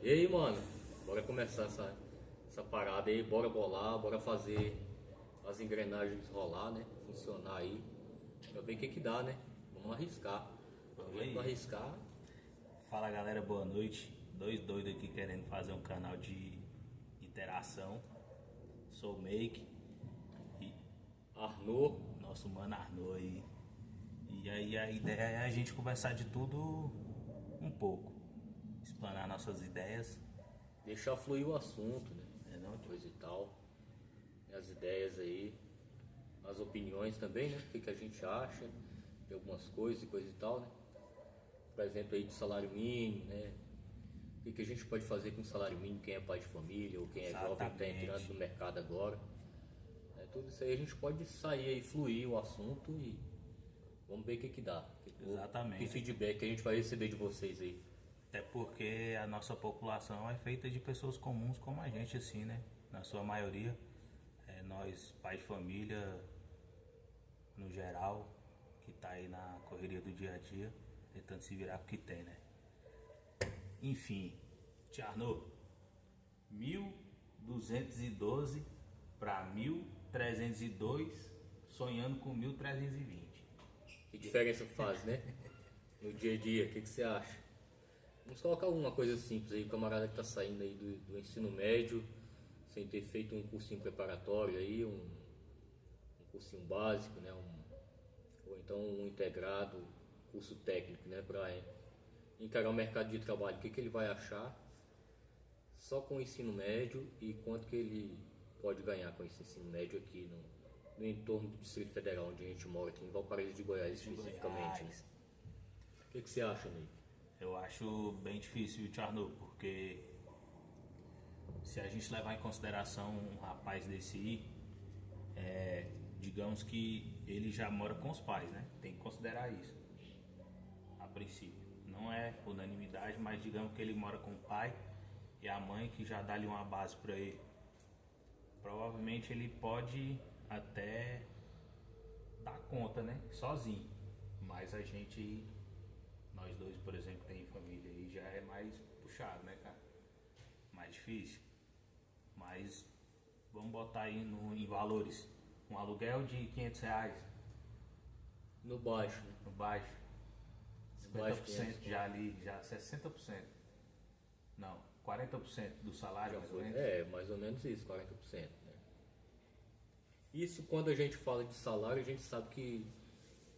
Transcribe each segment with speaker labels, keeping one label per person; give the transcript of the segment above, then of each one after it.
Speaker 1: E aí, mano, bora começar essa parada aí, bora bolar, bora fazer as engrenagens rolar, né? Funcionar aí, pra ver o que que dá, né? Vamos arriscar. A
Speaker 2: Vamos
Speaker 1: gente não
Speaker 2: aí.
Speaker 1: arriscar,
Speaker 2: Fala galera, boa noite. Dois doidos aqui querendo fazer um canal de interação. Sou o Make e
Speaker 1: Arnô,
Speaker 2: nosso mano Arnaud aí. E aí a ideia é a gente conversar de tudo um pouco. Explanar nossas ideias.
Speaker 1: deixar fluir o assunto, né?
Speaker 2: É não?
Speaker 1: Coisa e tal. As ideias aí, as opiniões também, né? O que que a gente acha de algumas coisas e coisa e tal, né? Por exemplo, aí de salário mínimo, né? O que que a gente pode fazer com o salário mínimo, quem é pai de família ou quem é jovem está entrando
Speaker 2: Exatamente.
Speaker 1: no mercado agora. Tudo isso aí a gente pode sair aí, fluir o assunto e vamos ver o que que dá. Que
Speaker 2: Exatamente.
Speaker 1: feedback a gente vai receber de vocês aí.
Speaker 2: Até porque a nossa população é feita de pessoas comuns como a gente, assim, né? Na sua maioria. Nós, pais de família, no geral, que tá aí na correria do dia a dia, tentando se virar com o que tem, né? Enfim, Tiarno, 1212 para 1302, sonhando com 1320.
Speaker 1: Que diferença faz, né? No dia a dia, o que que você acha? Vamos colocar alguma coisa simples aí, o camarada que está saindo aí do ensino médio, sem ter feito um cursinho preparatório aí, um cursinho básico, né? Ou então um integrado, curso técnico, né? Para encarar o mercado de trabalho, o que que ele vai achar só com o ensino médio e quanto que ele pode ganhar com esse ensino médio aqui no entorno do Distrito Federal, onde a gente mora, aqui em Valparaíso de Goiás
Speaker 2: De
Speaker 1: especificamente, né?
Speaker 2: Goiás.
Speaker 1: O que que você acha, Ney?
Speaker 2: Eu acho bem difícil, Tiarno, porque se a gente levar em consideração um rapaz desse aí, digamos que ele já mora com os pais, né? Tem que considerar isso, a princípio. Não é unanimidade, mas digamos que ele mora com o pai e a mãe que já dá ali uma base para ele. Provavelmente ele pode até dar conta, né? Sozinho. Mas a gente, nós dois, por exemplo, tem família aí, já é mais puxado, né, cara? Mais difícil. Mas vamos botar aí em valores. Um aluguel de R$ 500
Speaker 1: No baixo, né?
Speaker 2: no baixo.
Speaker 1: No baixo
Speaker 2: 50%
Speaker 1: 500
Speaker 2: já ali, já 60%. Não, 40% do salário,
Speaker 1: já
Speaker 2: mais ou
Speaker 1: foi.
Speaker 2: menos.
Speaker 1: É, mais ou menos isso, 40%. Né? Isso quando a gente fala de salário, a gente sabe que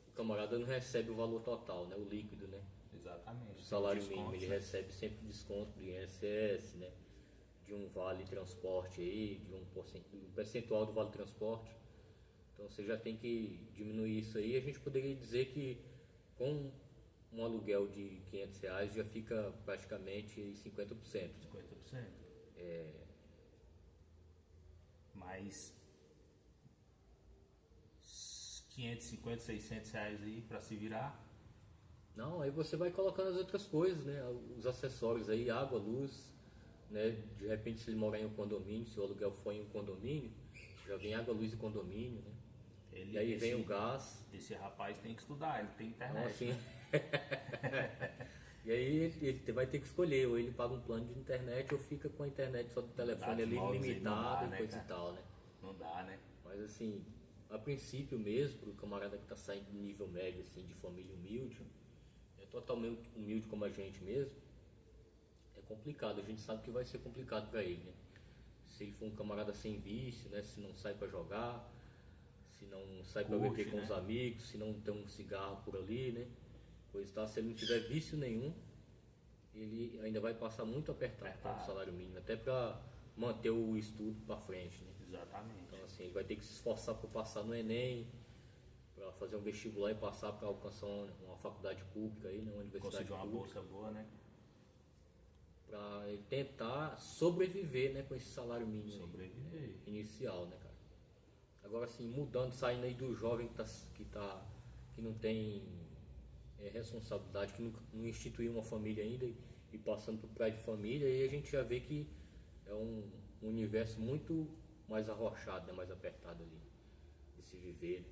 Speaker 1: o camarada não recebe o valor total, né? O líquido, né?
Speaker 2: Exatamente.
Speaker 1: O
Speaker 2: Tem os
Speaker 1: salário mínimo,
Speaker 2: descontos,
Speaker 1: ele
Speaker 2: né?
Speaker 1: recebe sempre desconto do INSS, né? De um vale transporte aí, de um percentual do vale transporte. Então você já tem que diminuir isso aí. A gente poderia dizer que com um aluguel de R$ 500 já fica praticamente 50%.
Speaker 2: 50%. Mas 550, R$ 600 aí pra se virar.
Speaker 1: Não, aí você vai colocando as outras coisas, né? Os acessórios aí, água, luz, né? De repente se ele morar em um condomínio, se o aluguel for em um condomínio, já vem água, luz e condomínio, né? E aí vem o gás.
Speaker 2: Esse rapaz tem que estudar, ele tem
Speaker 1: Então
Speaker 2: internet,
Speaker 1: assim,
Speaker 2: né?
Speaker 1: e aí ele vai ter que escolher, ou ele paga um plano de internet ou fica com a internet só do telefone
Speaker 2: Dados
Speaker 1: ali
Speaker 2: móveis aí não
Speaker 1: ilimitado
Speaker 2: dá,
Speaker 1: e
Speaker 2: né,
Speaker 1: coisa e
Speaker 2: cara?
Speaker 1: tal, né?
Speaker 2: Não dá, né?
Speaker 1: Mas assim, a princípio mesmo, pro camarada que tá saindo do nível médio, assim, de família humilde, é totalmente humilde como a gente mesmo, é complicado, a gente sabe que vai ser complicado para ele, né? Se ele for um camarada sem vício, né? Se não sai para jogar, se não sai para
Speaker 2: Curte,
Speaker 1: beber com
Speaker 2: né?
Speaker 1: os amigos, se não tem um cigarro por ali, né? Pois tá, se ele não tiver vício nenhum, ele ainda vai passar muito apertado com o
Speaker 2: Apertado.
Speaker 1: salário mínimo, até para manter o estudo para frente, né?
Speaker 2: Exatamente.
Speaker 1: Então assim, ele vai ter que se esforçar para passar no Enem, para fazer um vestibular e passar para alcançar uma faculdade pública aí, né? Uma universidade
Speaker 2: Conseguir uma
Speaker 1: pública,
Speaker 2: bolsa boa, né?
Speaker 1: para ele tentar sobreviver, né, com esse salário mínimo aí,
Speaker 2: Sobreviver.
Speaker 1: inicial, né, cara? Agora assim, mudando, saindo aí do jovem que não tem responsabilidade, que não instituiu uma família ainda e passando para o pai de família, aí a gente já vê que é um universo muito mais arrochado, né, mais apertado ali de se viver.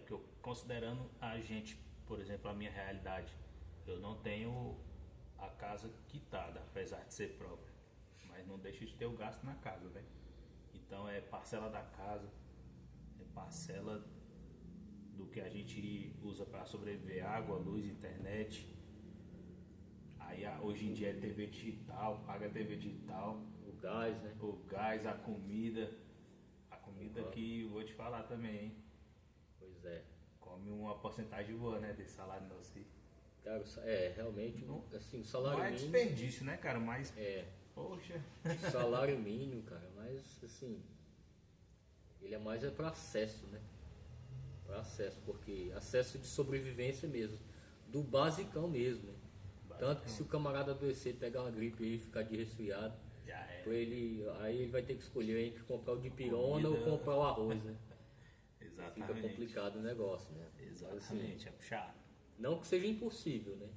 Speaker 2: Que eu, considerando a gente, por exemplo, a minha realidade, eu não tenho a casa quitada, apesar de ser própria. Mas não deixa de ter o gasto na casa, né? Então é parcela da casa, é parcela do que a gente usa para sobreviver, água, luz, internet. Aí hoje em dia é TV digital, paga TV digital.
Speaker 1: O gás, né?
Speaker 2: O gás, a comida. A comida que eu vou te falar também, hein?
Speaker 1: Pois é.
Speaker 2: Come uma porcentagem boa, né, desse salário nosso aí.
Speaker 1: Cara, realmente, assim, o salário
Speaker 2: Não é
Speaker 1: mínimo...
Speaker 2: desperdício, né, cara? Mas,
Speaker 1: É,
Speaker 2: poxa.
Speaker 1: salário mínimo, cara, mas, assim, ele é mais para acesso, né? Para acesso, porque acesso de sobrevivência mesmo, do basicão mesmo, né? Tanto que se o camarada adoecer, pegar uma gripe e ficar de resfriado,
Speaker 2: Já é.
Speaker 1: aí ele vai ter que escolher entre comprar o dipirona ou comprar o arroz, né?
Speaker 2: Exatamente.
Speaker 1: Fica complicado o negócio, né?
Speaker 2: Exatamente,
Speaker 1: Mas, assim,
Speaker 2: é puxado.
Speaker 1: não que seja impossível, né?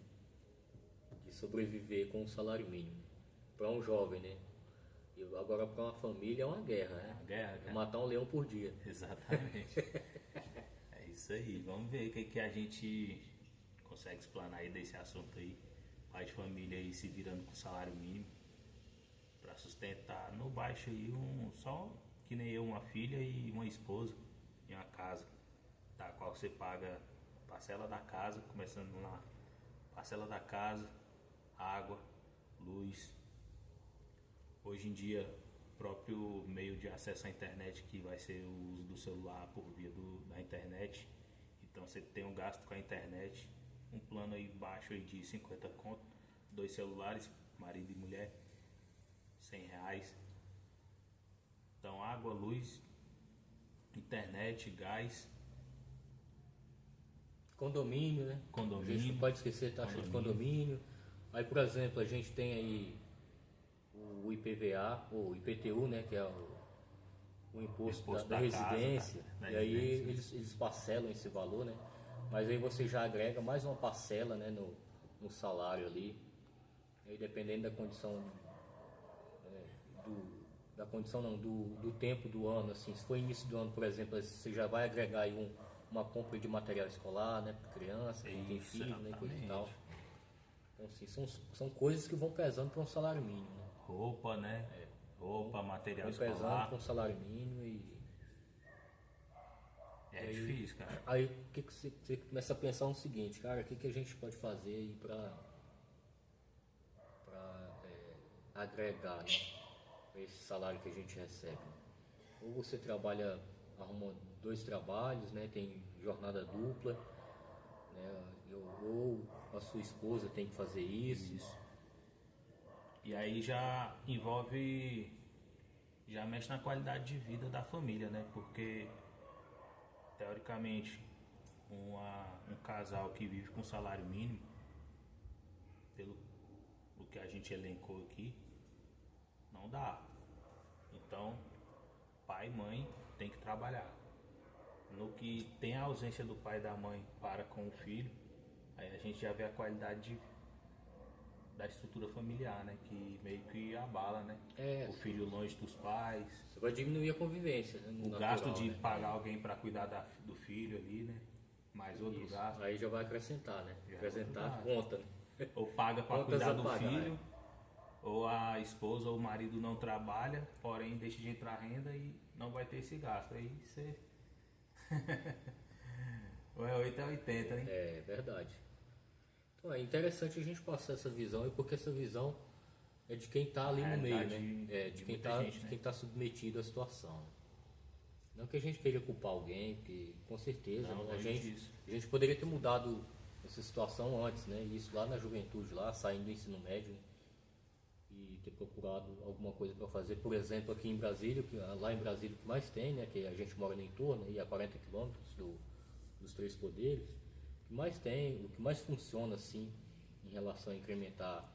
Speaker 1: De sobreviver com um salário mínimo. Para um jovem, né? E agora para uma família é uma guerra, né?
Speaker 2: Uma guerra,
Speaker 1: É
Speaker 2: cara.
Speaker 1: matar um leão por dia.
Speaker 2: Exatamente. É isso aí. Vamos ver o que a gente consegue explanar aí desse assunto aí. Pai de família aí se virando com salário mínimo para sustentar no baixo aí só que nem eu, uma filha e uma esposa em uma casa, da qual você paga parcela da casa, começando lá, parcela da casa, água, luz. Hoje em dia, próprio meio de acesso à internet que vai ser o uso do celular por via da internet. Então você tem um gasto com a internet, um plano aí baixo aí de 50 conto, 2 celulares, marido e mulher, R$100. Então água, luz, internet, gás,
Speaker 1: Condomínio, né?
Speaker 2: Condomínio.
Speaker 1: A gente não pode esquecer taxa de condomínio. Aí, por exemplo, a gente tem aí o IPVA, ou IPTU, né? Que é o imposto da residência.
Speaker 2: Casa, tá?
Speaker 1: E aí eles parcelam esse valor, né? Mas aí você já agrega mais uma parcela, né, no salário ali. E aí, dependendo da condição, da condição não, do tempo do ano, assim, se for início do ano, por exemplo, você já vai agregar aí uma compra de material escolar, né, para criança, quem tem filho, né, coisa e tal. Então, assim, são coisas que vão pesando para um salário mínimo, né?
Speaker 2: Roupa, né? Roupa, material
Speaker 1: Vão pesando
Speaker 2: escolar.
Speaker 1: para um salário mínimo e
Speaker 2: É difícil, cara.
Speaker 1: aí o que você começa a pensar no seguinte, cara, o que a gente pode fazer aí para agregar, né, esse salário que a gente recebe. Ou você trabalha, arruma 2 trabalhos, né, tem jornada dupla, né, ou a sua esposa tem que fazer isso.
Speaker 2: E aí já envolve, já mexe na qualidade de vida da família, né? Porque teoricamente um casal que vive com salário mínimo, pelo o que a gente elencou aqui, não dá. Então pai e mãe tem que trabalhar. No que tem a ausência do pai e da mãe para com o filho, aí a gente já vê a qualidade da estrutura familiar, né? Que meio que abala, né? O filho longe dos pais.
Speaker 1: Você vai diminuir a convivência, né?
Speaker 2: O gasto de pagar alguém para cuidar do filho ali, né? Mais outro gasto.
Speaker 1: Aí já vai acrescentar, né? Acrescentar conta, né?
Speaker 2: Ou paga para cuidar do filho, ou a esposa ou o marido não trabalha, porém deixa de entrar renda e não vai ter esse gasto. Aí você... Ou é 8 ou é 80, né?
Speaker 1: É verdade. Então é interessante a gente passar essa visão aí, porque essa visão é de quem está ali no meio, né? É de quem está submetido à situação. Não que a gente queira culpar alguém, porque com certeza
Speaker 2: não,
Speaker 1: a gente poderia ter mudado essa situação antes, né? Isso lá na juventude, lá saindo do ensino médio, né? E ter procurado alguma coisa para fazer. Por exemplo, aqui em Brasília, lá em Brasília o que mais tem, né? Que a gente mora no entorno, e a 40 quilômetros dos 3 poderes. O que mais tem, o que mais funciona assim em relação a incrementar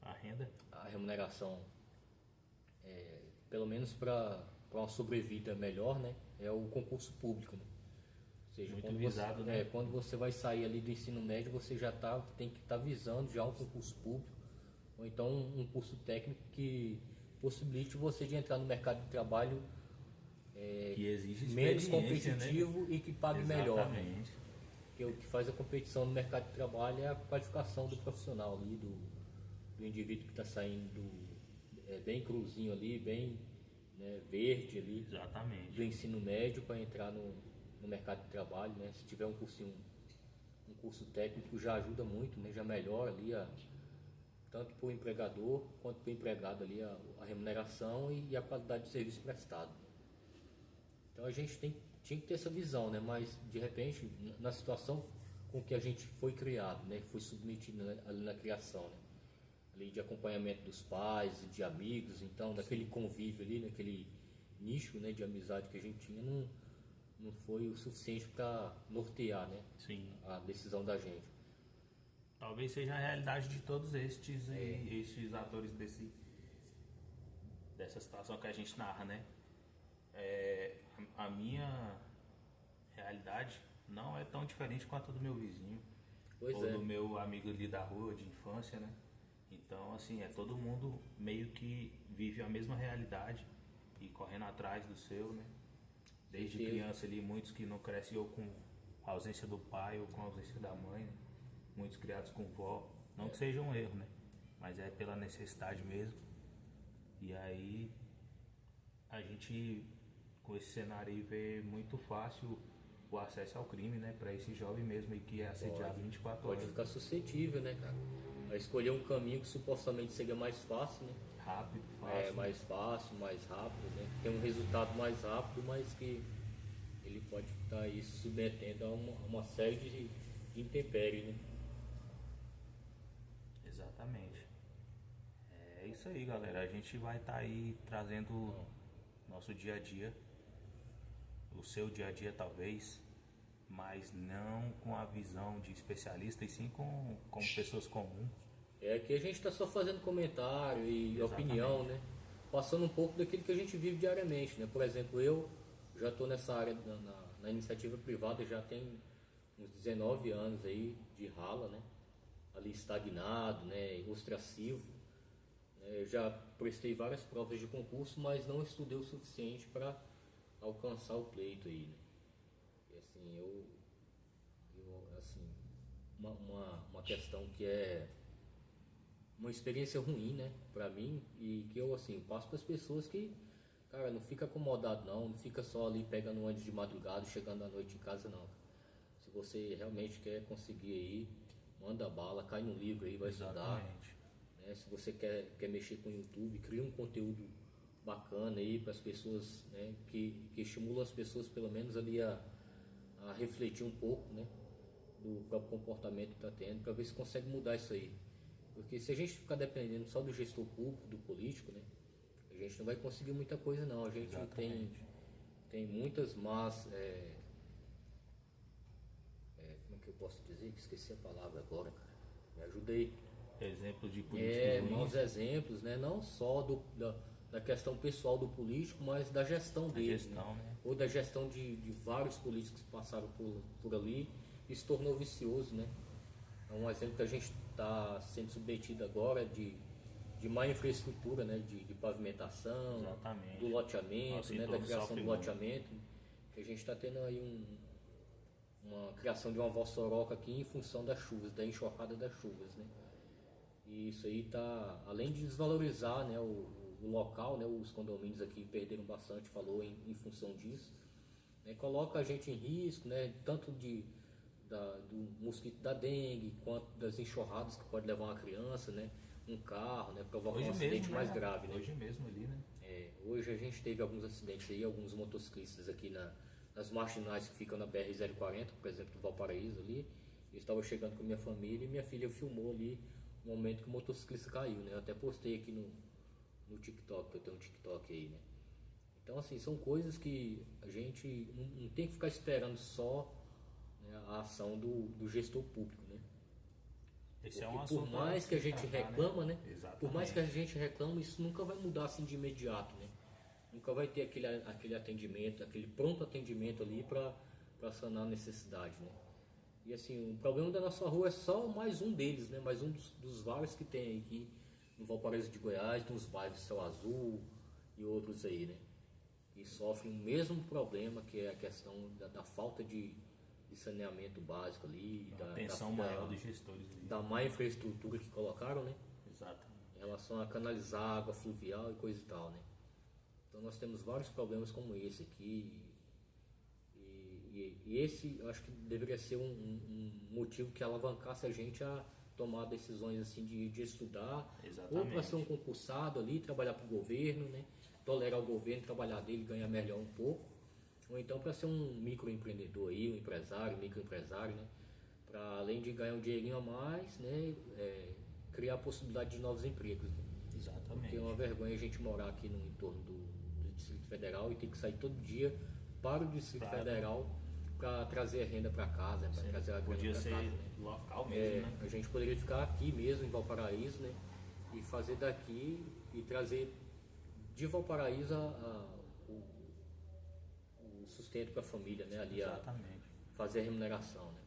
Speaker 2: a renda,
Speaker 1: a remuneração, pelo menos para uma sobrevida melhor, né, é o concurso público, né? Ou seja,
Speaker 2: muito visado, né?
Speaker 1: Quando você vai sair ali do ensino médio, você já tem que estar visando já um concurso público, ou então um curso técnico que possibilite você de entrar no mercado de trabalho
Speaker 2: que exige
Speaker 1: menos
Speaker 2: experiência,
Speaker 1: competitivo, né? E que pague melhor.
Speaker 2: Exatamente.
Speaker 1: Porque o que faz a competição no mercado de trabalho é a qualificação do profissional ali, do indivíduo que está saindo bem cruzinho ali, bem, né, verde ali,
Speaker 2: Exatamente.
Speaker 1: do ensino médio para entrar no mercado de trabalho, né? Se tiver um cursinho, um curso técnico já ajuda muito, né? Já melhora ali tanto para o empregador quanto para o empregado ali a remuneração e a qualidade do serviço prestado. Então a gente tinha que ter essa visão, né? Mas de repente, na situação com que a gente foi criado, né? Foi submetido ali na criação, né? Ali de acompanhamento dos pais, de amigos, então daquele convívio ali, naquele nicho, né, de amizade que a gente tinha, não foi o suficiente para nortear, né,
Speaker 2: Sim.
Speaker 1: a decisão da gente.
Speaker 2: Talvez seja a realidade de todos estes atores dessa situação que a gente narra, né? A minha realidade não é tão diferente quanto a do meu vizinho, ou do meu amigo ali da rua de infância, né? Então, assim, todo mundo meio que vive a mesma realidade e correndo atrás do seu, né? Desde criança ali, muitos que não crescem ou com a ausência do pai ou com a ausência da mãe, né? Muitos criados com vó. Não que seja um erro, né? Mas é pela necessidade mesmo. E aí, a gente, com esse cenário aí, vê muito fácil o acesso ao crime, né? Para esse jovem mesmo aí que é assediado 24 horas.
Speaker 1: Pode ficar suscetível, né, cara? A escolher um caminho que supostamente seria mais fácil, né?
Speaker 2: Rápido, fácil.
Speaker 1: Mais fácil, mais rápido, né? Tem um resultado mais rápido, mas que ele pode estar aí se submetendo a uma série de intempéries, né?
Speaker 2: Exatamente. É isso aí, galera. A gente vai estar aí trazendo nosso dia a dia, o seu dia a dia talvez, mas não com a visão de especialista e sim como pessoas comuns.
Speaker 1: Que a gente está só fazendo comentário e opinião, né? Passando um pouco daquilo que a gente vive diariamente, né? Por exemplo, eu já estou nessa área na iniciativa privada já tem uns 19 anos aí de rala, né? Ali estagnado, né? Ostracivo. Eu já prestei várias provas de concurso, mas não estudei o suficiente para alcançar o pleito aí, né? E assim, assim, uma questão que é uma experiência ruim, né, pra mim, e que eu, assim, passo para as pessoas que, cara, não fica acomodado não fica só ali pegando um ônibus de madrugada, chegando à noite em casa, não. Se você realmente quer conseguir aí, manda bala, cai no livro aí, vai estudar. Né? Se você quer mexer com o YouTube, cria um conteúdo bacana aí para as pessoas, né, que estimula as pessoas pelo menos ali a refletir um pouco, né, do próprio comportamento que está tendo, para ver se consegue mudar isso aí. Porque se a gente ficar dependendo só do gestor público, do político, né, a gente não vai conseguir muita coisa não. A gente tem muitas más... como é que eu posso dizer? Que esqueci a palavra agora, cara. Me ajuda aí.
Speaker 2: Exemplos de políticos
Speaker 1: maus exemplos, né? Não só da questão pessoal do político, mas da gestão dele. Né? Ou da gestão de vários políticos que passaram por ali e se tornou vicioso, né? É um exemplo que a gente está sendo submetido agora de má infraestrutura, né? De pavimentação, do loteamento, né? Da criação do loteamento. Que a gente está tendo aí uma criação de uma vossoroca aqui em função das chuvas, da enxurrada das chuvas, né? E isso aí está, além de desvalorizar, né, o local, né, os condomínios aqui perderam bastante valor em função disso, né? Coloca a gente em risco, né? Tanto do mosquito da dengue, quanto das enxurradas que pode levar uma criança, né? Um carro, né? Provocar um acidente mais grave, né?
Speaker 2: Hoje mesmo ali, né?
Speaker 1: Hoje a gente teve alguns acidentes aí, alguns motociclistas aqui nas marginais que ficam na BR-040, por exemplo, do Valparaíso ali. Eu estava chegando com minha família e minha filha filmou ali o momento que o motociclista caiu, né? Eu até postei aqui no TikTok, que eu tenho um TikTok aí, né? Então, assim, são coisas que a gente não tem que ficar esperando só, né, a ação do gestor público, né?
Speaker 2: Esse
Speaker 1: por mais que a gente reclama, né? Por mais que a gente reclama, isso nunca vai mudar assim de imediato, né? Nunca vai ter aquele atendimento, aquele pronto atendimento ali para sanar a necessidade, né? E assim, o problema da nossa rua é só mais um deles, né? Mais um dos vários que tem aqui no Valparaíso de Goiás, nos bairros Céu Azul e outros aí, né? E sofrem o mesmo problema, que é a questão da falta de de saneamento básico ali,
Speaker 2: Uma atenção maior dos gestores ali.
Speaker 1: da má infraestrutura que colocaram, né?
Speaker 2: Exatamente.
Speaker 1: Em relação a canalizar água fluvial e coisa e tal, né? Então nós temos vários problemas como esse aqui. E esse eu acho que deveria ser um motivo que alavancasse a gente a tomar decisões assim de estudar,
Speaker 2: Exatamente.
Speaker 1: ou para ser um concursado ali, trabalhar para o governo, né? Tolerar o governo, trabalhar dele, ganhar melhor um pouco, ou então para ser um microempreendedor aí, um empresário, microempresário, né? Para além de ganhar um dinheirinho a mais, né? Criar a possibilidade de novos empregos. Né?
Speaker 2: Exatamente.
Speaker 1: Porque é uma vergonha a gente morar aqui no entorno do Distrito Federal e ter que sair todo dia para o Distrito Federal para trazer a renda para casa, para trazer a grana
Speaker 2: Podia
Speaker 1: para
Speaker 2: ser
Speaker 1: casa. Né?
Speaker 2: local mesmo, né?
Speaker 1: A gente poderia ficar aqui mesmo em Valparaíso, né? E fazer daqui e trazer de Valparaíso o sustento para a família, né? Ali
Speaker 2: Exatamente.
Speaker 1: fazer a remuneração, né?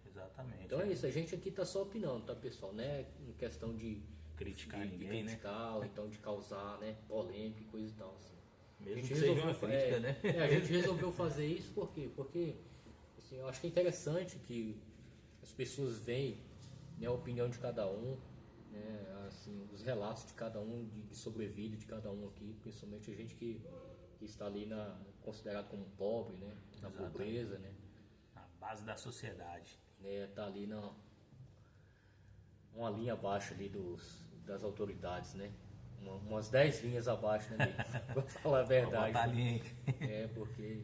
Speaker 2: Exatamente.
Speaker 1: Então é isso, a gente aqui tá só opinando, tá, pessoal? Não é em questão de
Speaker 2: Criticar
Speaker 1: de
Speaker 2: ninguém,
Speaker 1: criticar, ou então de causar, né, polêmica e coisa e tal, assim.
Speaker 2: Mesmo que seja uma crítica, né?
Speaker 1: A gente resolveu fazer isso porque assim, eu acho que é interessante que as pessoas veem, né, a opinião de cada um, né, assim, os relatos de cada um, de sobrevida de cada um aqui, principalmente a gente que está ali considerado como pobre, né, na
Speaker 2: Exatamente.
Speaker 1: pobreza, né,
Speaker 2: A base da sociedade.
Speaker 1: né, tá ali uma linha abaixo ali das autoridades, né? Umas 10 linhas abaixo, né, amigo? Pra falar a verdade.
Speaker 2: Botar a linha aí.
Speaker 1: Porque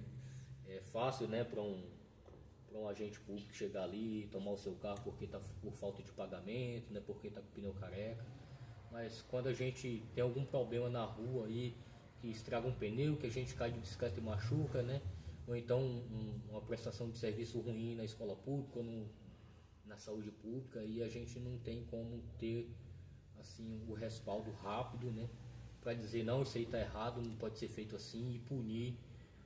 Speaker 1: é fácil, né, para um agente público chegar ali e tomar o seu carro porque tá por falta de pagamento, né, porque tá com o pneu careca. Mas quando a gente tem algum problema na rua aí, que estraga um pneu, que a gente cai de bicicleta e machuca, né? Ou então uma prestação de serviço ruim na escola pública, na saúde pública, e a gente não tem como ter assim o respaldo rápido, né, para dizer não, isso aí está errado, não pode ser feito assim, e punir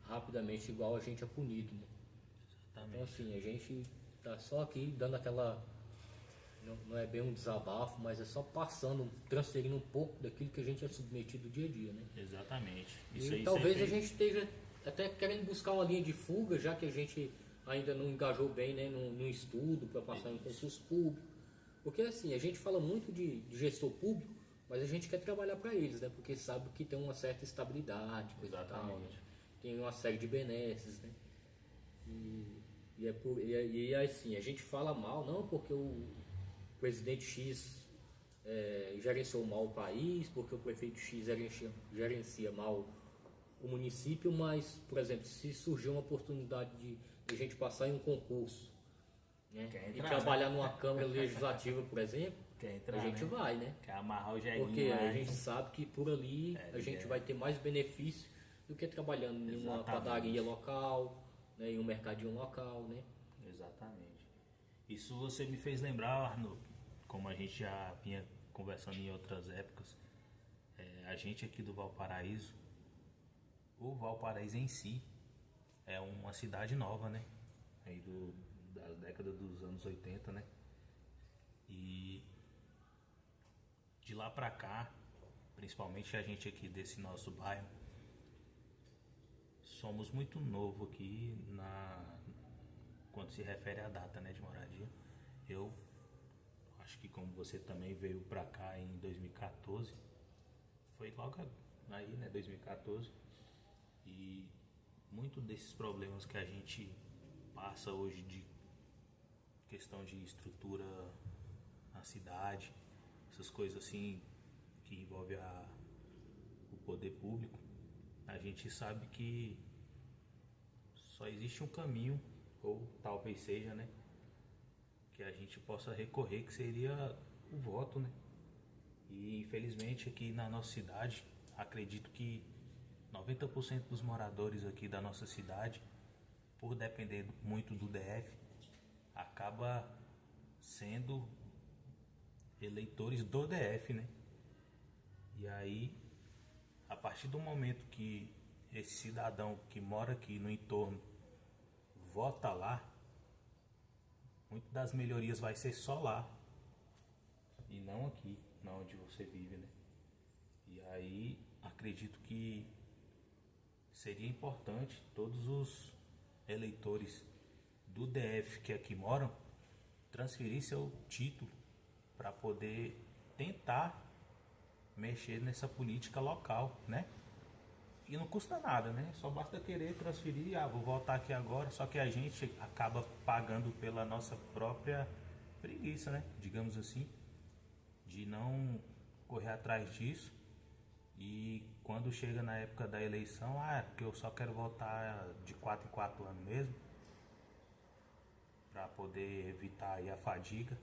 Speaker 1: rapidamente igual a gente é punido, né? Então assim, a gente tá só aqui dando aquela, não é bem um desabafo, mas é só transferindo um pouco daquilo que a gente é submetido dia a dia, né?
Speaker 2: Exatamente.
Speaker 1: E talvez a gente esteja até querendo buscar uma linha de fuga, já que a gente ainda não engajou bem, né, num estudo para passar em concurso público. Porque assim, a gente fala muito de gestor público, mas a gente quer trabalhar para eles, né? Porque sabe que tem uma certa estabilidade, coisa e tal, né? Tem uma série de benesses, né? E assim, a gente fala mal, não porque o presidente X gerenciou mal o país, porque o prefeito X gerencia mal o município, mas, por exemplo, se surgir uma oportunidade de a gente passar em um concurso, né, e trabalhar numa Câmara Legislativa, por exemplo, a gente vai, né?
Speaker 2: Quer amarrar o jeguinho.
Speaker 1: Porque a gente sabe que por ali a gente vai ter mais benefício do que trabalhando em uma padaria local, né, em um mercadinho local, né?
Speaker 2: Exatamente. Isso você me fez lembrar, Arno, como a gente já vinha conversando em outras épocas, a gente aqui do Valparaíso, o Valparaíso em si é uma cidade nova, né? Aí das décadas dos anos 80, né? E de lá pra cá, principalmente a gente aqui desse nosso bairro, somos muito novo aqui quando se refere à data, né, de moradia. Eu acho que como você também veio pra cá em 2014, foi logo aí, né, 2014, e muito desses problemas que a gente passa hoje de questão de estrutura na cidade, essas coisas assim que envolvem o poder público, a gente sabe que só existe um caminho, ou talvez seja, né, que a gente possa recorrer, que seria o voto, né? E infelizmente aqui na nossa cidade, acredito que 90% dos moradores aqui da nossa cidade, por depender muito do DF, acaba sendo eleitores do DF, né? E aí, a partir do momento que esse cidadão que mora aqui no entorno vota lá, muitas das melhorias vai ser só lá e não aqui, não onde você vive, né? E aí, acredito que seria importante todos os eleitores do DF que aqui moram transferir seu título para poder tentar mexer nessa política local, né? E não custa nada, né? Só basta querer transferir, vou voltar aqui agora, só que a gente acaba pagando pela nossa própria preguiça, né? Digamos assim, de não correr atrás disso. E quando chega na época da eleição, porque eu só quero votar de 4 em 4 anos mesmo, para poder evitar aí a fadiga.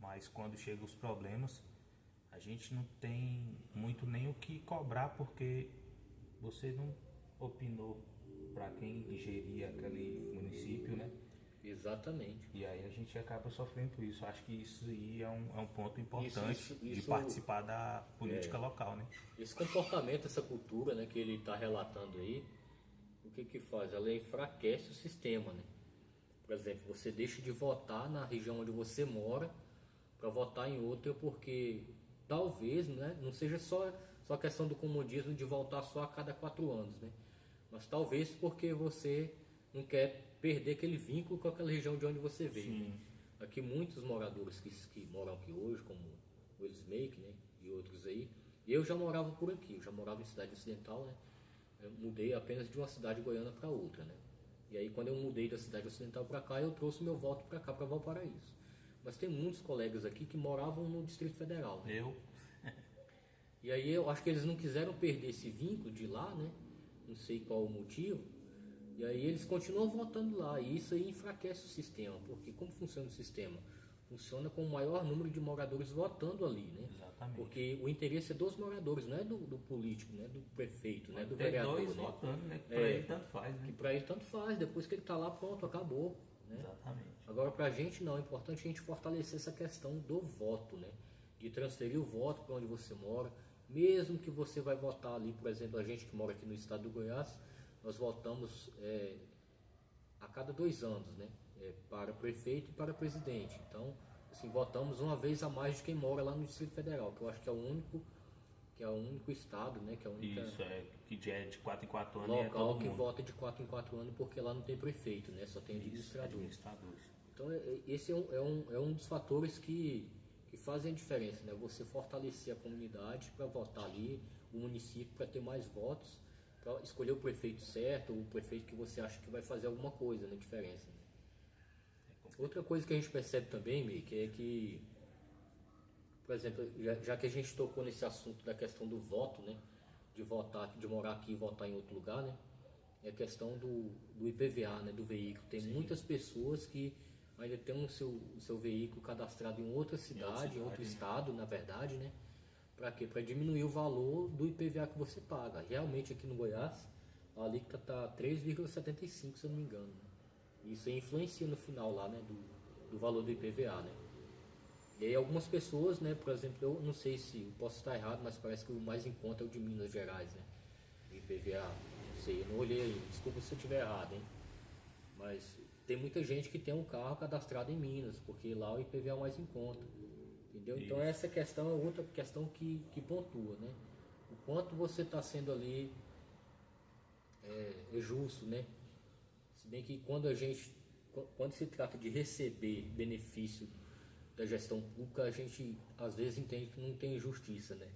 Speaker 2: Mas quando chegam os problemas, a gente não tem muito nem o que cobrar, porque você não opinou para quem geria aquele município, né?
Speaker 1: Exatamente.
Speaker 2: E aí a gente acaba sofrendo isso. Acho que isso aí é um ponto importante de participar da política local, né?
Speaker 1: Esse comportamento, essa cultura, né, que ele está relatando aí, o que faz? Ela enfraquece o sistema, né? Por exemplo, você deixa de votar na região onde você mora para votar em outra, porque talvez, né, não seja só questão do comodismo de voltar só a cada 4 anos, né? Mas talvez porque você não quer perder aquele vínculo com aquela região de onde você veio. Né? Aqui muitos moradores que moram aqui hoje, como o Elismake, né, e outros aí, eu já morava por aqui, eu já morava em cidade ocidental, né? Eu mudei apenas de uma cidade goiana para outra, né? E aí quando eu mudei da cidade ocidental para cá, eu trouxe meu voto para cá, para Valparaíso. Mas tem muitos colegas aqui que moravam no Distrito Federal. Né? E aí eu acho que eles não quiseram perder esse vínculo de lá, né? Não sei qual o motivo. E aí eles continuam votando lá. E isso aí enfraquece o sistema. Porque como funciona o sistema? Funciona com o maior número de moradores votando ali, né?
Speaker 2: Exatamente.
Speaker 1: Porque o interesse é dos moradores, não é do político, né? Do prefeito, né? Do vereador.
Speaker 2: Dois
Speaker 1: né?
Speaker 2: votando, né? Que pra ele tanto faz, né?
Speaker 1: Que pra ele tanto faz. Depois que ele tá lá, pronto, acabou. Né?
Speaker 2: Exatamente.
Speaker 1: Agora pra gente não, é importante a gente fortalecer essa questão do voto, né? De transferir o voto para onde você mora, mesmo que você vai votar ali, por exemplo, a gente que mora aqui no estado do Goiás, nós votamos a cada 2 anos, né? Para prefeito e para presidente. Então, assim, votamos uma vez a mais de quem mora lá no Distrito Federal, que eu acho que é o único estado, né? Que é a única
Speaker 2: Isso, que é de 4 em 4 anos.
Speaker 1: Local que vota de 4 em 4 anos, porque lá não tem prefeito, né? Só tem administradores. Então, esse é um dos fatores que fazem a diferença, né? Você fortalecer a comunidade para votar ali, o município para ter mais votos, para escolher o prefeito certo, o prefeito que você acha que vai fazer alguma coisa, né? Diferença. Né? Outra coisa que a gente percebe também, Mick, é que, por exemplo, já que a gente tocou nesse assunto da questão do voto, né? De votar, de morar aqui e votar em outro lugar, né? É a questão do IPVA, né? Do veículo. Tem muitas pessoas que ainda tem o seu veículo cadastrado em outra cidade, em outro estado, na verdade, né? Para quê? Para diminuir o valor do IPVA que você paga. Realmente aqui no Goiás, a alíquota está 3,75, se eu não me engano. Né? Isso influencia no final lá, né? Do valor do IPVA, né? E aí algumas pessoas, né? Por exemplo, eu não sei se eu posso estar errado, mas parece que o mais em conta é o de Minas Gerais, né? O IPVA, não sei, eu não olhei aí. Desculpa se eu estiver errado, hein? Mas tem muita gente que tem um carro cadastrado em Minas, porque lá o IPVA é o mais em conta. Entendeu? Isso. Então essa questão é outra questão que pontua, né? O quanto você está sendo ali é justo, né? Se bem que quando se trata de receber benefício da gestão pública, a gente às vezes entende que não tem justiça, né?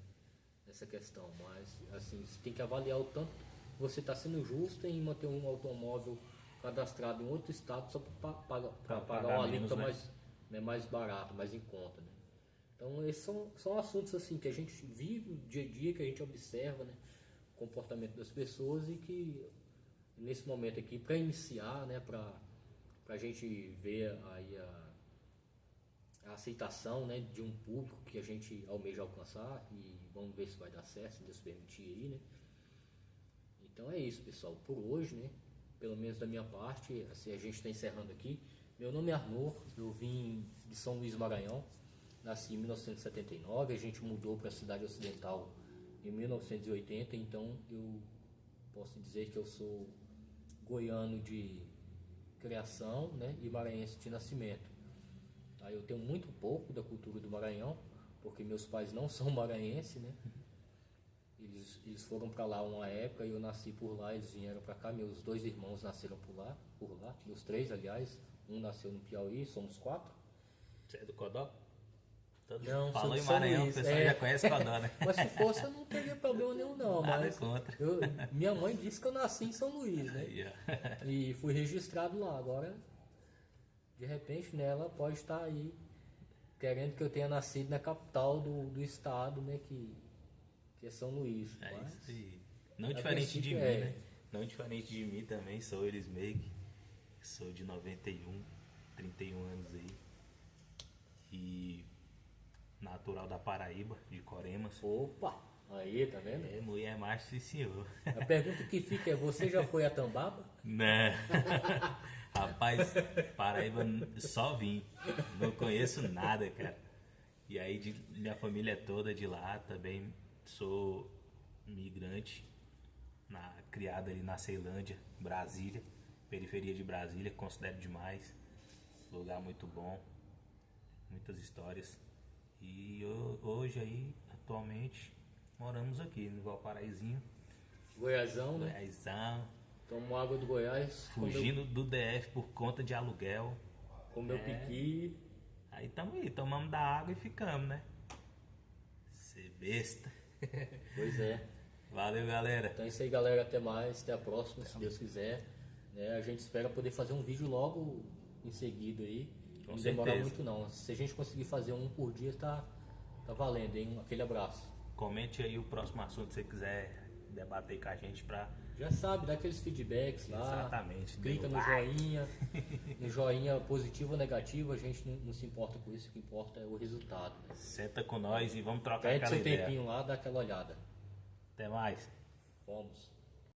Speaker 1: Nessa questão, mas assim, você tem que avaliar o tanto que você está sendo justo em manter um automóvel cadastrado em outro estado só para pagar uma alíquota mais barato, mais em conta, né? Então esses são assuntos assim que a gente vive dia a dia, que a gente observa, né, o comportamento das pessoas e que nesse momento aqui, para iniciar, né, para a gente ver aí a aceitação, né, de um público que a gente almeja alcançar, e vamos ver se vai dar certo, se Deus permitir aí, né? Então é isso, pessoal, por hoje, né? Pelo menos da minha parte, assim, a gente está encerrando aqui. Meu nome é Arnor, eu vim de São Luís Maranhão, nasci em 1979, a gente mudou para a cidade ocidental em 1980, então eu posso dizer que eu sou goiano de criação, né, e maranhense de nascimento. Tá? Eu tenho muito pouco da cultura do Maranhão, porque meus pais não são maranhenses, né? eles foram para lá uma época e eu nasci por lá, eles vieram para cá, meus 2 irmãos nasceram por lá, meus 3, aliás, um nasceu no Piauí, somos 4.
Speaker 2: Você é do Codó?
Speaker 1: Não,
Speaker 2: falou
Speaker 1: sou
Speaker 2: em
Speaker 1: de São
Speaker 2: Maranhão, o
Speaker 1: Luís,
Speaker 2: pessoal já conhece Codó, né?
Speaker 1: Mas se fosse eu não teria problema nenhum não,
Speaker 2: Nada
Speaker 1: mas
Speaker 2: contra.
Speaker 1: minha mãe disse que eu nasci em São Luís, né?
Speaker 2: Aí, ó.
Speaker 1: E fui registrado lá, agora de repente né, ela pode estar aí querendo que eu tenha nascido na capital do estado, né, que é São Luís.
Speaker 2: É
Speaker 1: Mas,
Speaker 2: isso aí. Não diferente de mim,
Speaker 1: princípio,
Speaker 2: né? Não diferente de mim também, sou eles Make. Sou de 91, 31 anos aí. E natural da Paraíba, de Coremas.
Speaker 1: Opa, aí, tá vendo?
Speaker 2: É, mulher macho, sim senhor.
Speaker 1: A pergunta que fica é, você já foi a Tambaba?
Speaker 2: Né? Rapaz, Paraíba só vim. Não conheço nada, cara. E aí minha família toda de lá também. Sou migrante, criado ali na Ceilândia, Brasília, periferia de Brasília, considero demais. Lugar muito bom, muitas histórias. E hoje aí, atualmente, moramos aqui no Valparaízinho,
Speaker 1: Goiazão, né?
Speaker 2: Goiásão,
Speaker 1: Tomo água do Goiás,
Speaker 2: fugindo do DF por conta de aluguel.
Speaker 1: comeu piqui.
Speaker 2: Aí tamo aí, tomamos da água e ficamos, né? Cê besta.
Speaker 1: Pois é.
Speaker 2: Valeu, galera.
Speaker 1: Então é isso aí, galera. Até mais. Até a próxima, se Deus quiser. Né, a gente espera poder fazer um vídeo logo em seguida aí.
Speaker 2: Com
Speaker 1: Não demorar
Speaker 2: certeza.
Speaker 1: muito não. Se a gente conseguir fazer um por dia, tá valendo, hein? Aquele abraço.
Speaker 2: Comente aí o próximo assunto que você quiser debater com a gente pra...
Speaker 1: Já sabe, dá aqueles feedbacks lá.
Speaker 2: Exatamente.
Speaker 1: Clica no joinha. No joinha positivo ou negativo, a gente não se importa com isso. O que importa é o resultado. Né?
Speaker 2: Senta com nós e vamos trocar
Speaker 1: Pede
Speaker 2: aquela
Speaker 1: seu
Speaker 2: ideia.
Speaker 1: tempinho lá, dá aquela olhada.
Speaker 2: Até mais.
Speaker 1: Vamos.